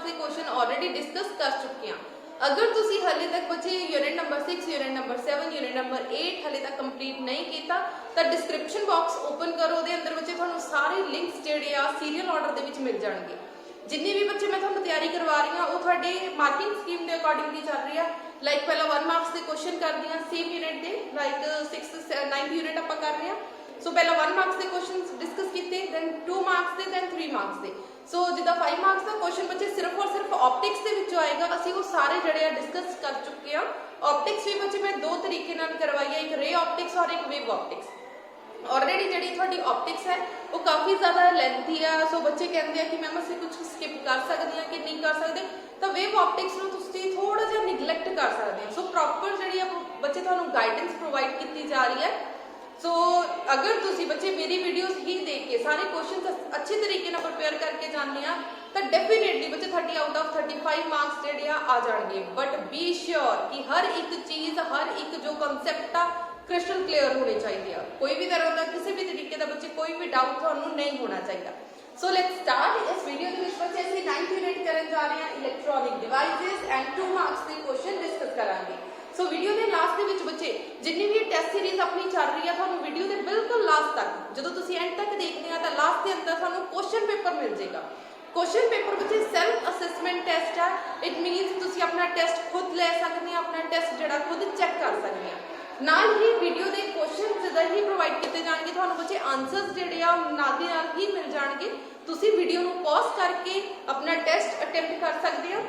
के question already discuss कर चुके हैं। अगर तुसी हाले तक बच्चे unit number 6, unit number 7, unit number 8 हाले तक कंप्लीट नहीं किया तो डिस्क्रिप्शन बॉक्स ओपन करो, दे अंदर बच्चे तुहानू सारे लिंक्स जिहड़े आ सीरीयल ऑर्डर दे विच मिल जाणगे। जिन्नी भी बच्चे मैं तुहानू तैयारी करवा रही हूँ वो तुहाडे मार्किंग स्कीम के अकॉर्डिंगली चल रही है। लाइक पहला 1 मार्क्स के क्वेश्चन कर दी सेम यूनिट के, लाइक 6th 9th यूनिट आप कर रहे हैं। सो पहला 1 मार्क्स के क्वेश्चन डिस्कस किए, दैन 2 मार्क्स के, दैन 3 मार्क्स के। सो जिदा 5 मार्क्स का क्वेश्चन बच्चे सिर्फ और सिर्फ ऑप्टिक्स के विचों आएगा, असी वो सारे जड़े डिस्कस कर चुके हैं। ऑप्टिक्स भी बच्चे मैं 2 तरीके नाल करवाई है, एक रे ऑप्टिक्स और एक वेव ऑप्टिक्स। ऑलरेडी जी थोड़ी ऑप्टिक्स है वो काफ़ी ज़्यादा लेंथी है, सो बच्चे कहते हैं कि मैम असीं कुछ स्किप कर सकते हैं कि नहीं कर सकते, तो वेव ऑप्टिक्स नूं तुसीं थोड़ा जिहा निगलैक्ट कर सकते हैं। सो प्रॉपर जी बच्चे तुहानूं गाइडेंस प्रोवाइड की जा रही है। सो अगर तुसी बच्चे मेरी वीडियोस ही देख के सारे क्वेश्चन अच्छे तरीके ना प्रिपेयर करके जाने हैं तो डेफिनेटली बच्चे 30 आउट ऑफ 35 मार्क्स जेडे आ जाएंगे। बट बी श्योर कि हर एक चीज़, हर एक जो कंसैप्ट आ क्रिस्टल क्लियर होने चाहिए। कोई भी तरह का किसी भी तरीके का बच्चे कोई भी डाउट थानू नहीं होना चाहिए। सो लेट्स स्टार्ट। इस वीडियो के बच्चे असं 9th यूनिट करने जा रहे हैं इलैक्ट्रॉनिक डिवाइसेस एंड 2 मार्क्स के क्वेश्चन डिस्कस करांगे। सो वीडियो के लास्ट के विच बच्चे जिन्नी भी टेस्ट सीरीज अपनी चल रही है थानू वीडियो के बिल्कुल लास्ट तक जो तुम एंड तक देखते हैं तो लास्ट के अंदर थानू क्वेश्चन पेपर मिल जाएगा। क्वेश्चन पेपर बच्चे सेल्फ असेसमेंट टेस्ट है, इट मीनस तुम अपना टेस्ट खुद ले सकते हैं, अपना टेस्ट जोड़ा खुद चेक कर सकते हैं। नाल ही वीडियो के क्वेश्चन जिदा ही प्रोवाइड किए जाएंगे, थानू बच्चे आंसर्स जोड़े नाल ही मिल जाएंगे। तुसी वीडियो को पॉज करके अपना टेस्ट अटैम्प्ट कर सकते हैं।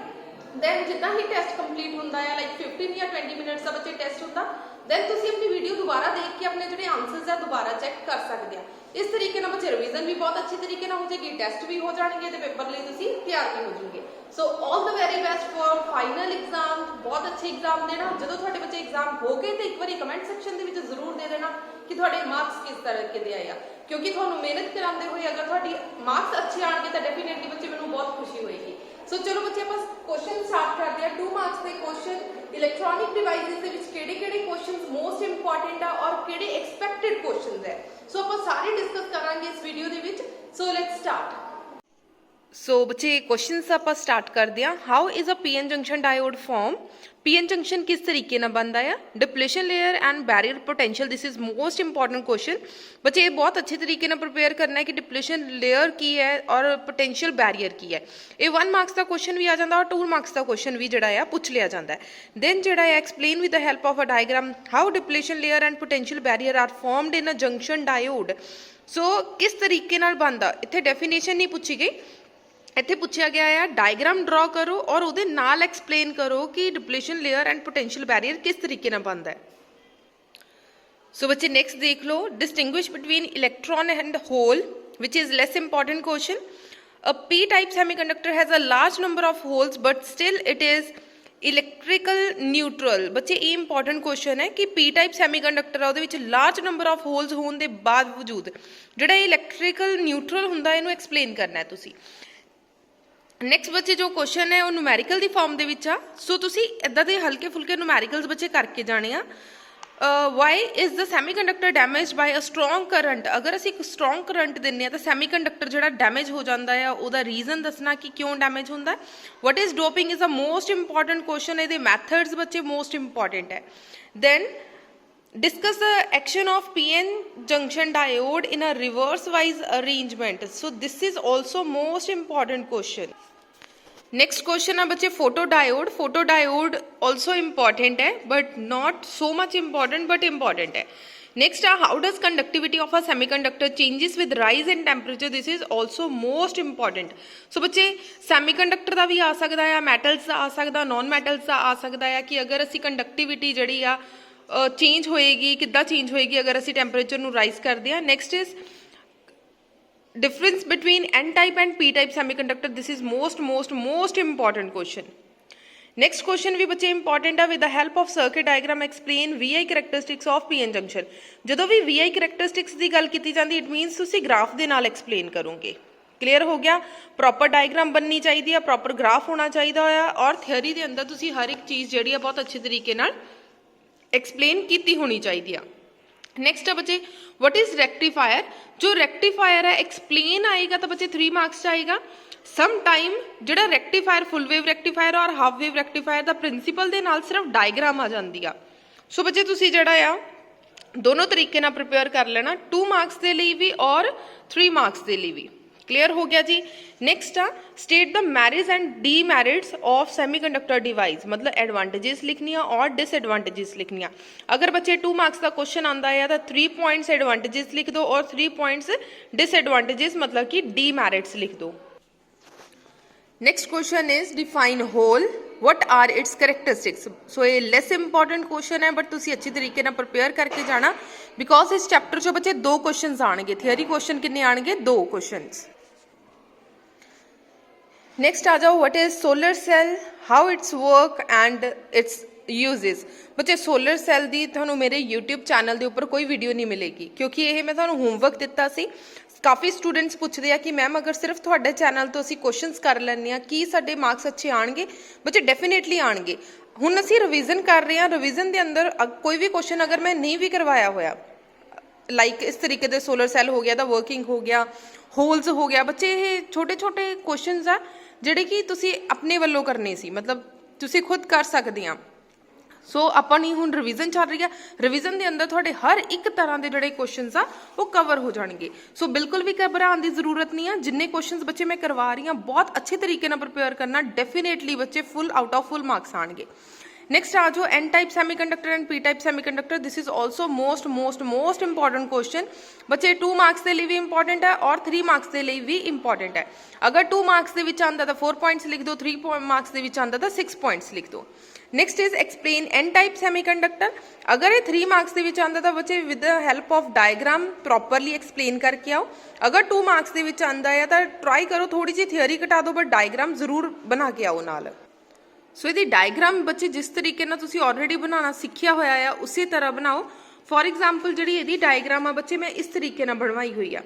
दैन जिदा ही टेस्ट कंप्लीट होता है, लाइक 15 या 20 मिनट्स का बच्चे टेस्ट होता, दैन तुसी अपनी वीडियो दोबारा देख के अपने जो आंसर्स है दोबारा चेक कर सकते हैं। इस तरीके बच्चे रिवीजन भी बहुत अच्छी तरीके हो जाएगी, टेस्ट भी हो जाएंगे, पेपर लिए तुसी तैयार भी हो जाएंगे। So all the very best for final exam. बहुत अच्छे एग्जाम देना। जो थोड़े बच्चे एग्जाम हो गए तो एक बार कमेंट सैक्शन के जरूर दे देना कि थोड़े मार्क्स किस तरह के दे आए, क्योंकि थोड़ा मेहनत कराते हुए अगर थोड़ी मार्क्स अच्छे आएंगे तो डेफिनेटली बच्चे मैं बहुत खुशी होगी। सो चलो बच्चे आप क्वेश्चन स्टार्ट करते हैं। 2 मार्क्स के क्वेश्चन इलैक्ट्रॉनिक डिवाइसेस के क्वेश्चन मोस्ट इंपॉर्टेंट है और किहड़े एक्सपैक्टेड क्वेश्चन है, सो आप सारे डिस्कस करांगे इस वीडियो दे विच। So let's start. सो बच्चे क्वेश्चन आप स्टार्ट करते हैं। How is a PN junction diode form? PN junction किस तरीके ना बनता है? Depletion layer and barrier potential, this is most important question. बच्चे ये बहुत अच्छे तरीके ना प्रिपेयर करना है कि डिप्लेशन लेयर की है और पोटेंशियल बैरियर की है। ये 1 मार्क्स का क्वेश्चन भी आ जाता और 2 मार्क्स का क्वेश्चन भी जोड़ा पूछ लिया जाता है। दैन जोड़ा explain with the help of a diagram how depletion layer and potential barrier are formed in a junction diode. So किस तरीके बनता, इतने डेफिनेशन नहीं पूछी गई, इत्थे पूछा गया है डायग्राम ड्रॉ करो और उहदे नाल एक्सप्लेन करो कि depletion layer and potential barrier किस तरीके बनता है। सो बच्चे नेक्स्ट देख लो, distinguish between electron and hole which is less important question. A P type semiconductor has a large number of holes but still it is electrical neutral. बच्चे ये important question है कि पी टाइप सैमीकंडक्टर है वो large number of holes होने के बावजूद जोड़ा इलैक्ट्रिकल न्यूट्रल होंदा इनू एक्सप्लेन करना है तुसी। नैक्सट बच्चे जो क्वेश्चन है वो न्यूमैरिकल की फॉर्म के विच आ, सो तुसी इदां दे हल्के फुल्के न्यूमैरिकल्स बच्चे करके जाने आ। Why is the semiconductor damage by a strong current? अगर असी एक स्ट्रोंग करंट देने तो सैमीकंडक्टर जो डैमेज हो जाता है, उसका रीजन दसना कि क्यों डैमेज होता है। What is doping is the most important question, ये मैथड्स बच्चे मोस्ट इंपॉर्टेंट है। Then discuss the action of PN junction diode in a reverse bias arrangement, so this is also most important question. Next question है बच्चे photo diode. Photo diode also important है but not so much important but important है। Next है how does conductivity of a semiconductor changes with rise in temperature, this is also most important. So बच्चे semiconductor का भी आ सकता है, metals का आ सकता, नॉन मैटल्स का आ सकता है कि अगर असी कंडक्टिविटी जी चेंज होएगी किद्दां चेंज होएगी अगर असी टैंपरेचर नूं राइज करते हैं। Next is difference between N type and P type semiconductor, this is most important question. Next question भी बच्चे इंपॉर्टेंट है with the help of circuit diagram explain V I characteristics of P N junction. जो भी we I characteristics की गल की जाती it मीनस तुसी ग्राफ के नाल एक्सप्लेन करोगे। क्लीयर हो गया? प्रॉपर डायग्राम बननी चाहिए है, प्रॉपर ग्राफ होना चाहिए है और थ्योरी के अंदर तुसी हर एक चीज़ जी बहुत अच्छे तरीके नाल एक्सप्लेन की होनी चाहिए है। नेक्स्ट है बच्चे व्हाट इज रेक्टिफायर। जो रेक्टिफायर है एक्सप्लेन आएगा तो बच्चे 3 मार्क्स आएगा। सम टाइम ਜਿਹੜਾ रेक्टिफायर फुल वेव रेक्टिफायर और हाफ वेव रेक्टिफायर ਦਾ प्रिंसीपल ਦੇ ਨਾਲ सिर्फ डायग्राम आ ਜਾਂਦੀ ਆ। सो बच्चे ਤੁਸੀਂ ਜਿਹੜਾ ਆ दोनों तरीके ਨਾਲ प्रिपेयर कर लेना 2 मार्क्स ਦੇ ਲਈ भी और 3 मार्क्स ਦੇ ਲਈ भी। क्लियर हो गया जी। नेक्स्ट आ state the merits and demerits of semiconductor device, मतलब एडवांटेजेस लिखनी है और डिसएडवांटेजेस लिखनी है। अगर बच्चे 2 मार्क्स का क्वेश्चन आता है तो 3 पॉइंट्स एडवांटेजेस लिख दो और 3 पॉइंट्स डिसएडवांटेजेस मतलब कि डीमैरिट्स लिख दो। Next question is define hole, what are its characteristics. So ये लैस इंपॉर्टेंट क्वेश्चन है बट तुसी अच्छी तरीके ना प्रिपेयर करके जाना बिकॉज इस चैप्टर चो बच्चे 2 क्वेश्चन आएंगे। थियरी क्वेश्चन कितने आएंगे 2 क्वेश्चन। नेक्स्ट आ जाओ what is solar cell, how it's work and it's uses. बच्चे सोलर सेल दी थानू मेरे यूट्यूब चैनल के उपर कोई वीडियो नहीं मिलेगी क्योंकि ये मैं थानू होमवर्क दिता सी। काफ़ी स्टूडेंट्स पूछते हैं कि मैम अगर सिर्फ थोड़े चैनल तो असी क्वेश्चनस कर लैंने कि साडे मार्क्स अच्छे आएंगे। बच्चे डेफिनेटली आएंगे। हुण असी रिवीजन कर रहे हैं, रिवीजन के अंदर कोई भी क्वेश्चन अगर मैं नहीं भी करवाया होया लाइक इस तरीके के सोलर सेल हो गया, द वर्किंग हो गया, होल्स हो गया, बच्चे ये छोटे छोटे क्वेश्चनस आ ਜਿਹੜੇ कि तुसी अपने ਵੱਲੋਂ करने सी, मतलब तुसी खुद कर सकते हैं। सो अपनी हुण रिवीजन चल रही है, रिवीजन के अंदर थोड़े हर एक तरह के जोड़े क्वेश्चन आ वो कवर हो जाएंगे। सो बिल्कुल भी घबराने की जरूरत नहीं है। जिन्ने क्वेश्चन बच्चे मैं करवा रही हूँ बहुत अच्छे तरीके ना प्रिपेयर करना, डेफिनेटली बच्चे full out of full marks आएंगे। नेक्स्ट आ जाओ N type semiconductor and P type semiconductor. This is also most most most important question. बच्चे 2 मार्क्स के लिए भी इंपॉर्टेंट है और 3 मार्क्स के लिए भी इंपॉर्टेंट है। अगर 2 मार्क्स के विच आंदा तो 4 पॉइंट्स लिख दो, 3 मार्क्स के विच आंदा तो 6 पॉइंट्स लिख दो। Next is explain N type semiconductor. अगर ये 3 मार्क्स के विच आंदा तो बच्चे with the help of diagram properly explain करके आओ। अगर 2 मार्क्स के विच आंदा है तो ट्राई करो थोड़ी जी थियोरी घटा दो बट डायग्राम जरूर बना के आओ नाल। सो यदि डायग्राम बच्चे जिस तरीके ना तुसी ऑलरेडी बनाना सीखिया होया है उसी तरह बनाओ। फॉर एग्जाम्पल जी यदि डायग्राम आ बच्चे मैं इस तरीके ना बनवाई हुई है।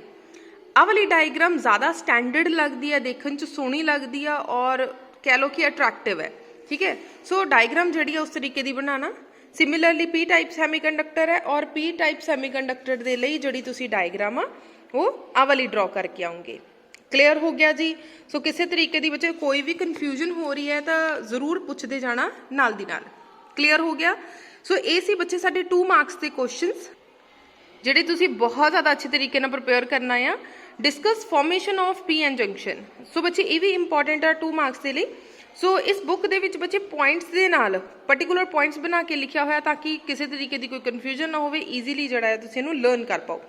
आ वाली डायग्राम ज़्यादा स्टैंडर्ड लगती है, देखने च सोहनी लगती है और कह लो कि अट्रैक्टिव है। ठीक है। सो डायग्राम जी है उस तरीके की बनाना। सिमिलरली पी टाइप सेमीकंडक्टर है और पी टाइप सेमीकंडक्टर के लिए जी तुसी डायग्राम आ वो आ वाली ड्रॉ करके आओगे। क्लियर हो गया जी। सो किसी तरीके की बच्चे कोई भी कन्फ्यूजन हो रही है तो जरूर पूछते जाना नाल दी नाल। क्लियर हो गया। सो ये सी बच्चे साडे 2 मार्क्स के क्वेश्चनस जिहड़े तुसी बहुत ज़्यादा अच्छे तरीके ना प्रिपेयर करना है। Discuss formation of P N junction. So बच्चे ये भी इंपॉर्टेंट है 2 मार्क्स के लिए। सो इस बुक दे विच बच्चे पॉइंट्स दे नाल पर्टिकुलर पॉइंट्स बना के लिखा होया ताकि किसी तरीके की कोई कन्फ्यूजन ना हो, ईजीली जिहड़ा है तुसी इहनूं लर्न कर पाओ।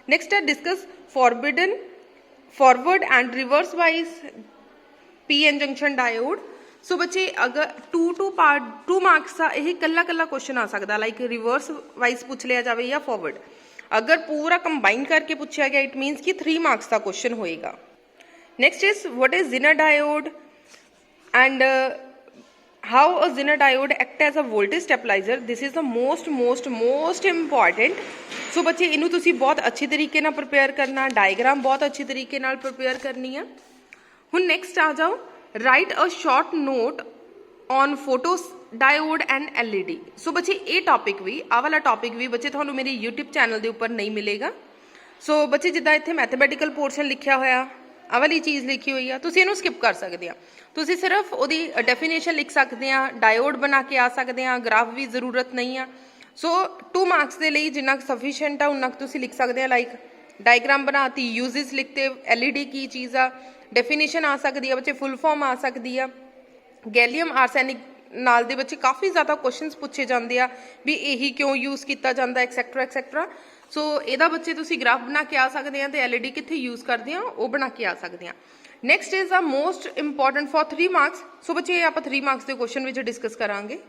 नेक्स्ट है discuss forbidden forward and reverse bias P N junction diode. So बच्चे अगर 2 मार्क्स का यही कला क्वेश्चन आ सकता लाइक रिवर्स वाइज पूछ लिया जाए या फॉरवर्ड। अगर पूरा कंबाइन करके पूछा गया इट मीनस कि 3 मार्क्स का क्वेश्चन होएगा। Next is what is Zener diode and how a Zener diode act as a voltage stabiliser. This is the most most most important. So बच्चे इनू तुसी बहुत अच्छी तरीके ना प्रिपेयर करना, डायग्राम बहुत अच्छी तरीके नाल प्रिपेयर करनी है। हुण नेक्स्ट आ जाओ write a short note on photo diode and LED. So बच्चे ये टॉपिक भी आ वाला टॉपिक भी बच्चे थानू मेरे यूट्यूब चैनल के उपर नहीं मिलेगा। सो बच्चे जिद्दां इत्थे मैथमैटिकल पोर्शन लिखा होया आ वाली चीज़ लिखी हुई है तुसी इहनूं स्किप कर सकते हैं। तुसी सिर्फ उहदी डेफिनेशन लिख सकते हैं, डायोड बना के आ सकते हैं, ग्राफ भी जरूरत नहीं है। सो 2 मार्क्स के लिए जिन्ना सफिशिएंट है उन्ना तुसी लिख सकते हैं। लाइक डायग्राम बनाती, यूजेस लिखते, एलईडी की चीज़ आ, डेफिनेशन आ सकती है बच्चे, फुल फॉर्म आ सकती है। गैलियम आर्सैनिक नाल दे बच्चे काफ़ी ज़्यादा क्वेश्चनस पूछे जाते हैं भी यही क्यों यूज़ किया जाता एक्सैक्ट्रा एक्सैक्ट्रा। सो ਇਹਦਾ बच्चे तुसी ग्राफ बना के आ सकते हैं तो एलईडी कित्थे यूज़ करते हैं वो बना के आ सकते हैं। Next is a most important for 3 marks. So बच्चे आप 3 मार्क्स के क्वेश्चन में डिस्कस करांगे।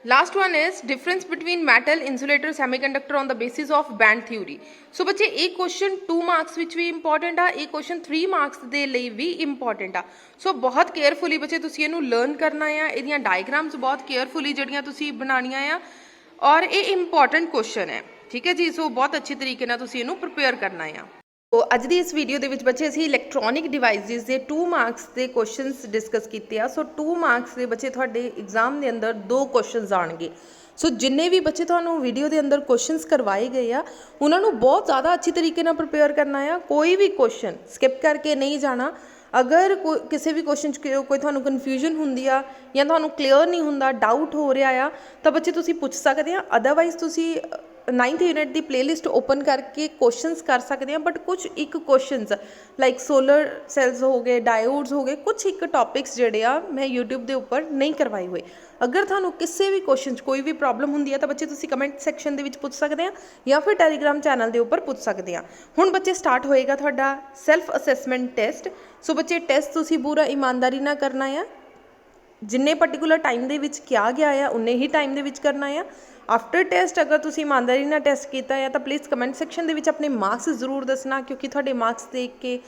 Last one is difference between metal insulator semiconductor on the basis of band theory. So बच्चे एक क्वेश्चन 2 मार्क्स विच भी इंपॉर्टेंट आ, एक क्वेश्चन 3 मार्क्स के लिए भी इंपॉर्टेंट आ। सो बहुत केयरफुली बच्चे तुसी इहनूं लर्न करना है, इहदियां डायग्राम्स बहुत केयरफुली जिहड़ियां तुसी बनाणियां आ और ये इंपॉर्टेंट क्वेश्चन है। ठीक है जी। सो बहुत अच्छी तरीके नाल तुसी इहनूं प्रिपेयर करना है। तो अज की इस वीडियो के बच्चे असी इलैक्ट्रॉनिक डिवाइसिस के 2 मार्क्स के क्वेश्चनस डिस्कस किए। सो 2 मार्क्स के बच्चे थोड़े एग्जाम के अंदर 2 क्वेश्चन आएंगे। सो जिन्ने भी बच्चे तुहानूं वीडियो के अंदर क्वेश्चनस करवाए गए आ उन्होंने बहुत ज़्यादा अच्छी तरीके नाल प्रिपेयर करना है। कोई भी क्वेश्चन स्किप करके नहीं जाना। अगर किसी भी क्वेश्चन कोई तुहानूं कन्फ्यूजन हुंदी आ या तुहानूं क्लीयर नहीं हुंदा, डाउट हो रहा आ, तो बच्चे तुसीं पुछ सकते हैं। अदरवाइज तुसीं 9th यूनिट की प्लेलिस्ट ओपन करके क्वेश्चनस कर सकते हैं। बट कुछ एक क्वेश्चनस लाइक सोलर सैल्स हो गए, डायोड्स हो गए, कुछ एक टॉपिक्स जोड़े आ मैं यूट्यूब के उपर नहीं करवाए हुए। अगर थानू किसी भी क्वेश्चन कोई भी प्रॉब्लम होंदी है तो बच्चे तुसीं कमेंट सैक्शन दे विच पुछ सकते हैं या फिर टैलीग्राम चैनल के उपर पुछ सकते हैं। हुण बच्चे स्टार्ट होएगा तुहाडा सैल्फ असैसमेंट टेस्ट। सो बच्चे टेस्ट तुसीं पूरा ईमानदारी नाल करना है। जिन्ने पर्टिकुलर टाइम दे विच किया गया है उन्ने ही टाइम दे विच करना है। आफ्टर टेस्ट अगर तुसीं ईमानदारी नाल टेस्ट किया है तो प्लीज़ कमेंट सैक्शन दे विच अपने मार्क्स जरूर दसना, क्योंकि तुहाडे मार्क्स देख के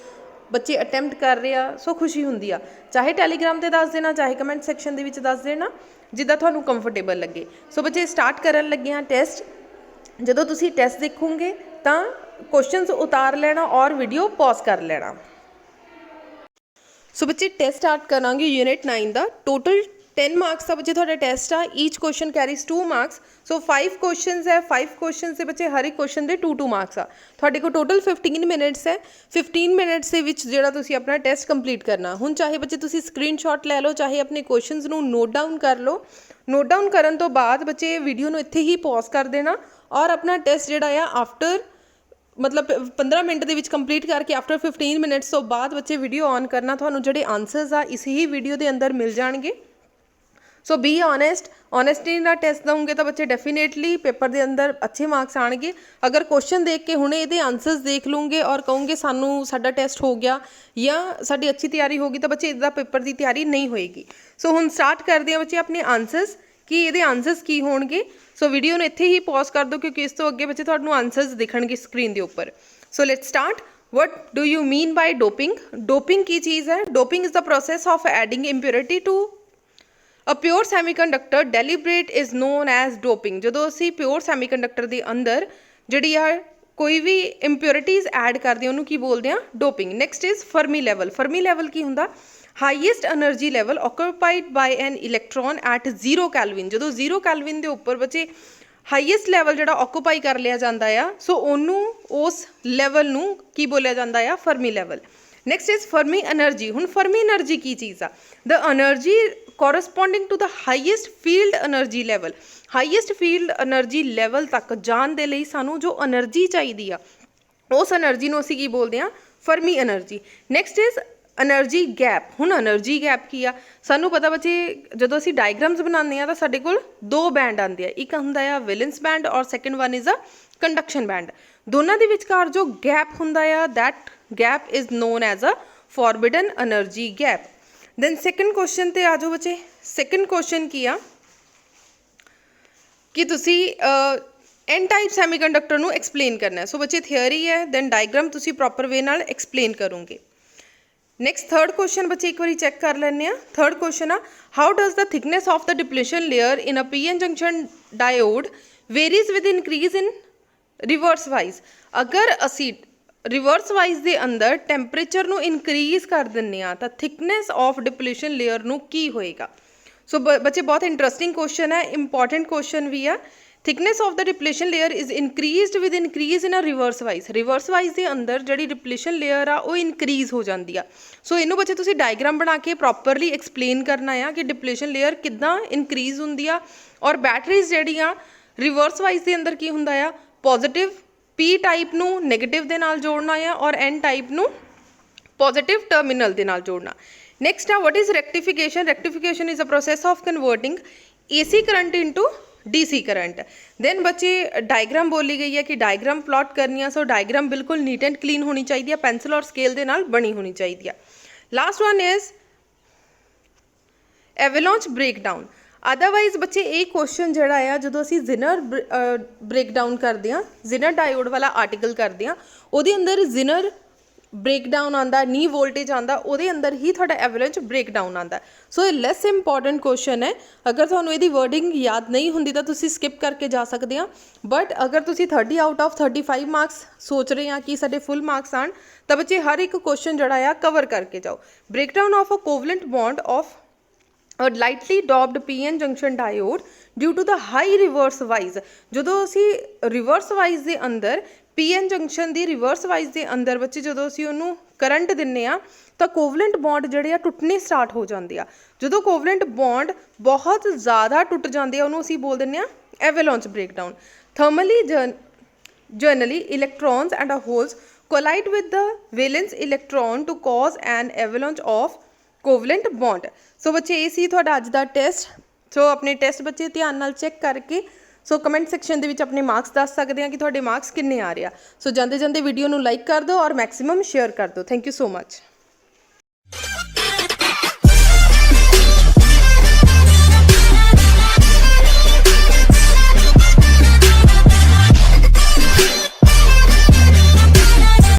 बच्चे अटैम्प्ट कर रहे हैं। सो खुशी हुंदी आ। चाहे टैलीग्राम ते दस देना, चाहे कमेंट सैक्शन दे विच दस देना, जिद्दां तुहानूं कंफर्टेबल लगे। सो बच्चे स्टार्ट करन लगे हां टेस्ट। जदों तुसीं टेस्ट देखोगे तो क्वेश्चनस उतार लेना और वीडियो पॉज कर लेना। सो बच्चे टेस्ट स्टार्ट करांगे यूनिट 9 का। टोटल 10 मार्क्स का बच्चे थोड़ा टेस्ट आ। Each question carries 2 marks. So 5 question है, 5 क्वेश्चन से बच्चे हर एक क्वेश्चन के 2-2 मार्क्स आ। थोड़े को टोटल 15 मिनट्स है। 15 मिनट्स के विच जिहड़ा तुसीं अपना टेस्ट कंप्लीट करना। हुण चाहे बच्चे तुसीं स्क्रीनशॉट लै लो, चाहे अपने क्वेश्चनस नूं नोट डाउन कर लो। नोट डाउन करन तो बाद बच्चे वीडियो नूं इत्थे ही पॉज कर देना और अपना टेस्ट जिहड़ा आ आफ्टर मतलब 15 मिनट के कंप्लीट करके आफ्टर 15 मिनट्स तो बाद बच्चे वीडियो ऑन करना। तुहानूं जिहड़े आंसर्स आ इस ही वीडियो के अंदर मिल जाएंगे। सो बी ऑनेस्ट। ऑनेस्टी ना टेस्ट दोगे तो बच्चे डेफिनेटली पेपर के अंदर अच्छे मार्क्स आएंगे। अगर क्वेश्चन देख के हुणे ये आंसर्स देख लूँगे और कहोगे सानू साडा टेस्ट हो गया या साडी अच्छी तैयारी होगी, तो बच्चे इदा पेपर की तैयारी नहीं होएगी। सो हुण स्टार्ट करते हैं बच्चे अपने आंसर्स कि ये आंसर्स की होणगे। सो वीडियो ने इत्थे ही पॉज कर दो, क्योंकि इस तो अगे बच्चे तुहानूं आंसर्स दिखणगे स्क्रीन के उपर। So let's start. What do you mean by doping? Doping की चीज़ है? Doping is the process of adding impurity to a pure semiconductor deliberate is known as doping. जो असी प्योर सैमीकंडक्टर के अंदर जी कोई भी इंप्योरिटीज़ ऐड करते हैं उन्होंने की बोलते हैं? Doping. Next is Fermi level. Fermi level की होंदा? Highest energy level occupied by an electron at 0 kelvin. जो 0 कैलविन के उपर बच्चे हाईएस्ट लैवल जो ऑक्यूपाई कर लिया जाता है, सो उन्होंने उस लैवल नूं की बोलिया जाता है? Fermi level. Next is Fermi energy. हुण फर्मी एनर्जी की चीज़ आ? The energy corresponding to the highest filled energy level. Highest filled energy level तक जाने के लिए सानू जो एनर्जी चाहिए आ उस एनर्जी नूं असीं की बोलते हैं? Fermi energy. Next is energy gap. हुण एनर्जी गैप की आ? सानू पता बच्चे जदों असीं डायग्राम्स बनाने आ तो साडे कोल 2 बैंड आते हैं। एक हुंदा आ वैलेंस बैंड और second one is a conduction band. दोनों के विचकार जो गैप हुंदा आ that gap is known as a forbidden energy gap. Then second question ते आ जाओ बच्चे। सैकेंड क्वेश्चन की आ कि तुसी एन टाइप सैमीकंडक्टर नूं एक्सप्लेन करना है। सो बच्चे थियरी है, दैन डायग्राम तुसी प्रॉपर वे नाल एक्सप्लेन करोगे। नैक्सट थर्ड क्वेश्चन बच्चे एक बार चैक कर लेने। थर्ड क्वेश्चन आ how does the thickness of the depletion layer in a PN junction diode varies with increase in reverse bias. अगर असी रिवर्स वाइज के अंदर टैंपरेचर नूं इनक्रीज कर दिंदे आ तो थिकनेस ऑफ डिप्लेशन लेयर नूं की होएगा? सो बच्चे बहुत इंटरस्टिंग क्वेश्चन है, इंपॉर्टेंट क्वेश्चन भी है। Thickness of the depletion layer is increased with increase in a reverse bias. Reverse bias के अंदर जी डिप्लेशन लेयर आ वो इनक्रीज हो जाती है। सो इनू बच्चे तुसी डायग्राम बना के प्रॉपरली एक्सप्लेन करना है कि डिप्लेशन लेयर किद्दां इनक्रीज होंदी आ। और बैटरीज जड़ियाँ रिवर्स वाइज के अंदर की हुंदा आ पॉजिटिव पी टाइप नूं नैगेटिव दे नाल जोड़ना है और एन टाइप नूं पॉजिटिव टर्मिनल दे नाल जोड़ना। नैक्सट आ what is rectification? Rectification is a process of converting AC current into DC current. Then बच्चे डायग्राम बोली गई है कि डायग्राम प्लॉट करनी है। सो डायग्राम बिल्कुल नीट एंड क्लीन होनी चाहिए, पेंसिल और स्केल के नाल बनी होनी चाहिए। Last one is avalanche breakdown. Otherwise बच्चे एक क्वेश्चन जोड़ा है जो असी जिनर ब्रेकडाउन करते हैं, जिनर डायोड वाला आर्टिकल करते हैं, वो अंदर जिनर ब्रेकडाउन आता, नी वोल्टेज आता, वो अंदर ही थोड़ा एवरेज ब्रेकडाउन आता। सो लैस इंपॉर्टेंट क्वेश्चन है। अगर तुहानूं इहदी वर्डिंग याद नहीं होंदी तो तुसीं स्किप करके जा सकते हैं। बट अगर तुसीं 30 आउट ऑफ 35 मार्क्स सोच रहे हैं कि साडे फुल मार्क्स आण तो बच्चे हर एक क्वेश्चन जोड़ा है कवर करके जाओ। Breakdown of a covalent bond of ਔਰ lightly doped PN junction diode due to the high reverse bias. ਜਦੋਂ ਅਸੀਂ ਰਿਵਰਸ ਵਾਈਜ਼ ਦੇ ਅੰਦਰ ਪੀਐਨ ਜੰਕਸ਼ਨ ਦੀ ਰਿਵਰਸ ਵਾਈਜ਼ ਦੇ ਅੰਦਰ ਬੱਚੇ ਜਦੋਂ ਅਸੀਂ ਉਹਨੂੰ ਕਰੰਟ ਦਿੰਨੇ ਆ ਤਾਂ ਕੋਵਲੈਂਟ ਬੌਂਡ ਜਿਹੜੇ ਆ ਟੁੱਟਣੇ ਸਟਾਰਟ ਹੋ ਜਾਂਦੇ ਆ। ਜਦੋਂ ਕੋਵਲੈਂਟ ਬੌਂਡ ਬਹੁਤ ਜ਼ਿਆਦਾ ਟੁੱਟ ਜਾਂਦੇ ਆ ਉਹਨੂੰ ਅਸੀਂ ਬੋਲ ਦਿੰਦੇ ਆ ਐਵੇਲਾਂਚ breakdown. ਥਰਮਲੀ generally electrons and holes collide with the valence electron to cause an avalanche of covalent bond। ਸੋ ਬੱਚੇ ਇਹ ਸੀ ਤੁਹਾਡਾ ਅੱਜ ਦਾ ਟੈਸਟ। ਸੋ ਆਪਣੇ ਟੈਸਟ ਬੱਚੇ ਧਿਆਨ ਨਾਲ ਚੈੱਕ ਕਰਕੇ ਸੋ ਕਮੈਂਟ ਸੈਕਸ਼ਨ ਦੇ ਵਿੱਚ ਆਪਣੇ ਮਾਰਕਸ ਦੱਸ ਸਕਦੇ ਆ ਕਿ ਤੁਹਾਡੇ ਮਾਰਕਸ ਕਿੰਨੇ ਆ ਰਹੇ ਆ। ਸੋ ਜਾਂਦੇ ਜਾਂਦੇ ਵੀਡੀਓ ਨੂੰ ਲਾਈਕ ਕਰ ਦਿਓ ਔਰ ਮੈਕਸਿਮਮ ਸ਼ੇਅਰ ਕਰ ਦਿਓ। Thank you so much.